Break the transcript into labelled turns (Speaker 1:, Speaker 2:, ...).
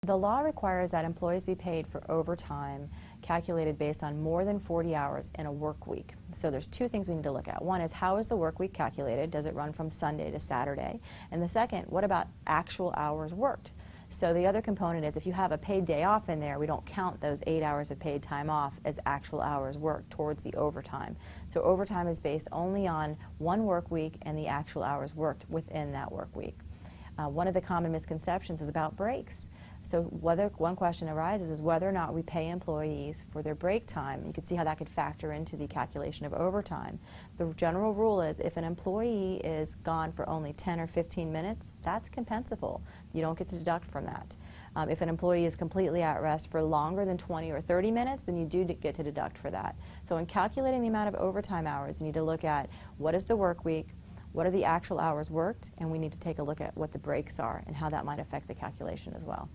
Speaker 1: The law requires that employees be paid for overtime calculated based on more than 40 hours in a work week. So there's two things we need to look at. One is, how is the work week calculated? Does it run from Sunday to Saturday? And the second, what about actual hours worked? So the other component is, if you have a paid day off in there, we don't count those 8 hours of paid time off as actual hours worked towards the overtime. So overtime is based only on one work week and the actual hours worked within that work week. One of the common misconceptions is about breaks. So one question arises is whether or not we pay employees for their break time. You can see how that could factor into the calculation of overtime. The general rule is, if an employee is gone for only 10 or 15 minutes, that's compensable. You don't get to deduct from that. If an employee is completely at rest for longer than 20 or 30 minutes, then you do get to deduct for that. So in calculating the amount of overtime hours, you need to look at what is the work week, what are the actual hours worked, and we need to take a look at what the breaks are and how that might affect the calculation as well.